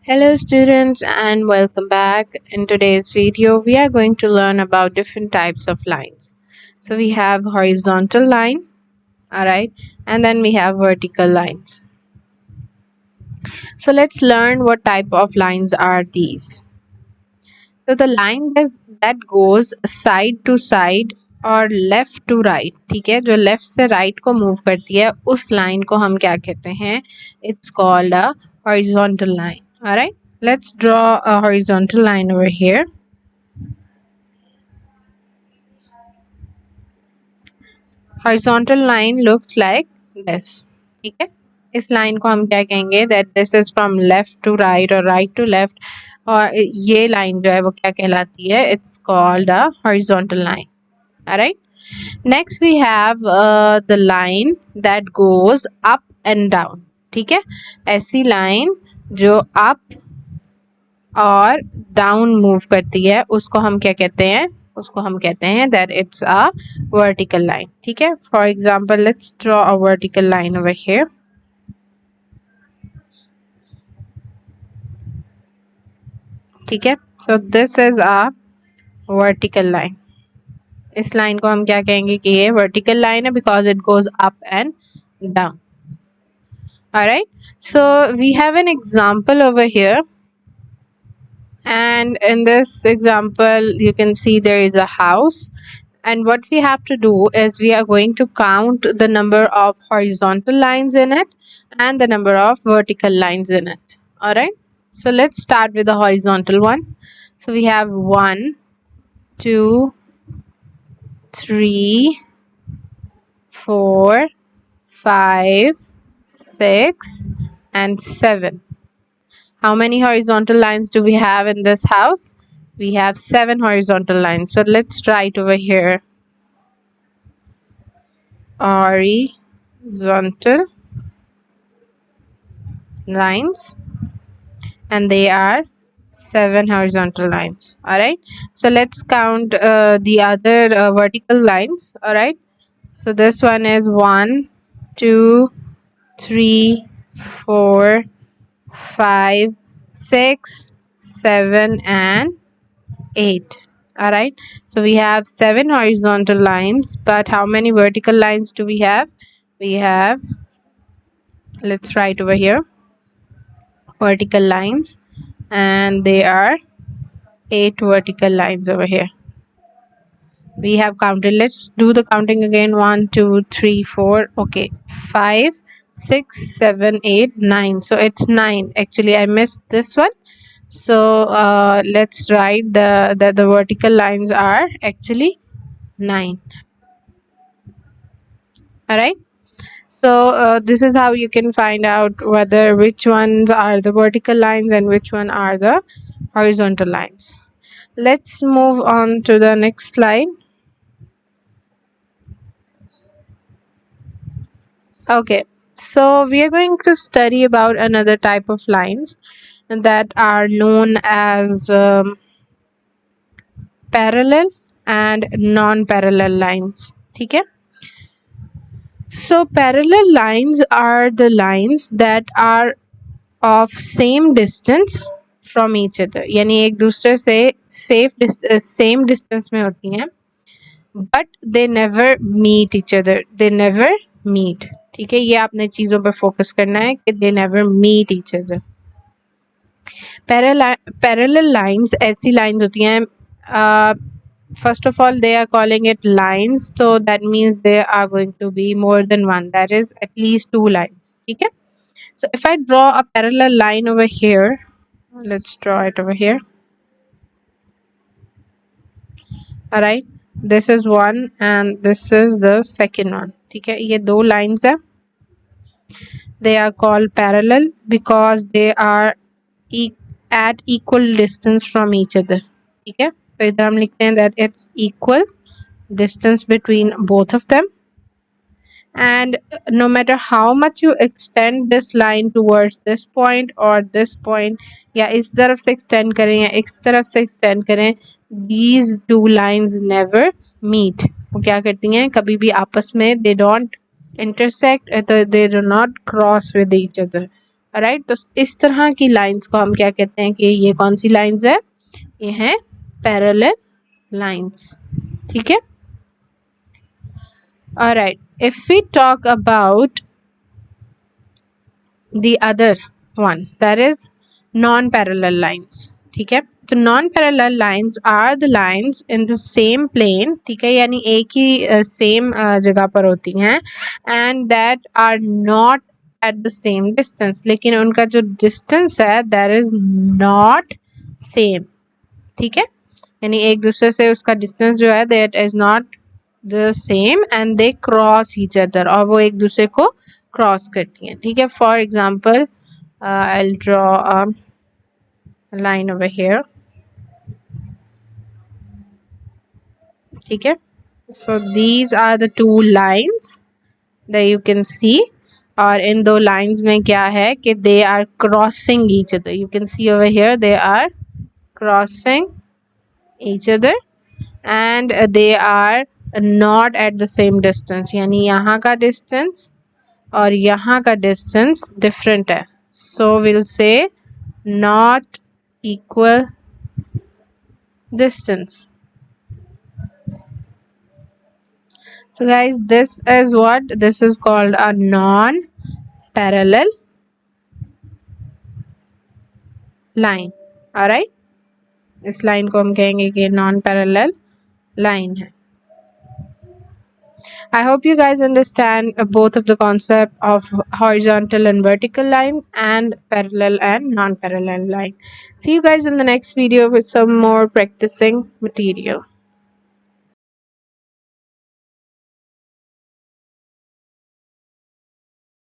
Hello students and welcome back. In today's video we are going to learn about different types of lines. So we have horizontal line, alright, and then we have vertical lines. So let's learn what type of lines are these. So the line that goes side to side और left to right, ठीक है, जो left से right को move करती है उस line को हम क्या कहते हैं? It's called a horizontal line. Alright, let's draw a horizontal line over here. Horizontal line looks like this. ठीक है, इस लाइन को हम क्या कहेंगे? That this is from left to right और राइट टू लेफ्ट, और ये लाइन जो है वो क्या कहलाती है? It's called a horizontal line. Alright, next we have the line that goes up and down. ठीक है, ऐसी लाइन जो अप और डाउन मूव करती है उसको हम क्या कहते हैं? उसको हम कहते हैं that it's a vertical line. ठीक है, for example let's draw a vertical line over here. ठीक है, so this is a vertical line. इस लाइन को हम क्या कहेंगे कि ये वर्टिकल लाइन है because it goes up and down. Alright, so we have an example over here. And in this example you can see there is a house, and what we have to do is we are going to count the number of horizontal lines in it and the number of vertical lines in it. All right, so let's start with the horizontal one. So we have 1 2 3 4 5 6 and 7. How many horizontal lines do we have in this house? We have 7 horizontal lines. So let's write over here horizontal lines, and they are 7 horizontal lines. All right, so let's count the other vertical lines. All right, so this one is 1 2 3 4 5 6 7 and 8. All right, so we have 7 horizontal lines, but how many vertical lines do we have? We have, let's write over here, vertical lines, and they are 8 vertical lines over here. We have counted, let's do the counting again. 1 2 3 4, okay, 5 6 7 8 9. So it's 9. Actually I missed this one. So let's write the vertical lines are actually 9. All right, so this is how you can find out whether which ones are the vertical lines and which one are the horizontal lines. Let's move on to the next slide. Okay, so we are going to study about another type of lines that are known as parallel and non-parallel lines. ठीक है, so parallel lines are the lines that are of same distance from each other, यानी एक दूसरे से same distance में होती हैं, but they never meet each other. They never meet. ठीक है, ये आपने चीज़ों पे फोकस करना है कि they never meet each other. Parallel lines ऐसी lines होती हैं, first of all they are calling it lines, so that means there are going to be more than one, that is at least 2 lines. ठीक है, so if I draw a parallel line over here, let's draw it over here. All right, this is one and this is the second one. ठीक है, ये दो lines है. They are called parallel because they are at equal distance from each other. ठीक है, तो इधर हम लिखते हैं that it's equal distance between both of them, and no matter how much you extend this line towards this point or this point, या इस तरफ से extend करें या इस तरफ से extend करें, these two lines never meet. वो क्या करती हैं? कभी भी आपस में they don't intersect, they do not cross with each other. Right. तो इस तरह की लाइंस को हम क्या कहते हैं कि ये कौन सी लाइंस है, ये है पैरेलल लाइंस। ठीक है। Alright, if we talk about the other one, that is non parallel lines। ठीक है। तो non parallel lines are the lines in the same plane. ठीक है, यानी एक ही सेम जगह पर होती हैं, and that are not at the same distance, लेकिन उनका जो डिस्टेंस है दैट इज नॉट सेम। ठीक है, यानी एक दूसरे से उसका डिस्टेंस जो है that is not the same and they cross each other, और वो एक दूसरे को क्रॉस करती हैं। ठीक है, for example I draw a line over here. ठीक है, so these are the two lines that you can see, और इन दो लाइन्स में क्या है कि they are crossing each other. You can see over here they are crossing each other and they are not at the same distance, यानी यहाँ का डिस्टेंस और यहाँ का डिस्टेंस डिफरेंट है। So will say not equal distance. So guys, this is called a non parallel line। alright, इस line को हम कहेंगे कि नॉन पैरेलल लाइन है। I hope you guys understand both of the concept of horizontal and vertical line and parallel and non-parallel line. See you guys in the next video with some more practicing material.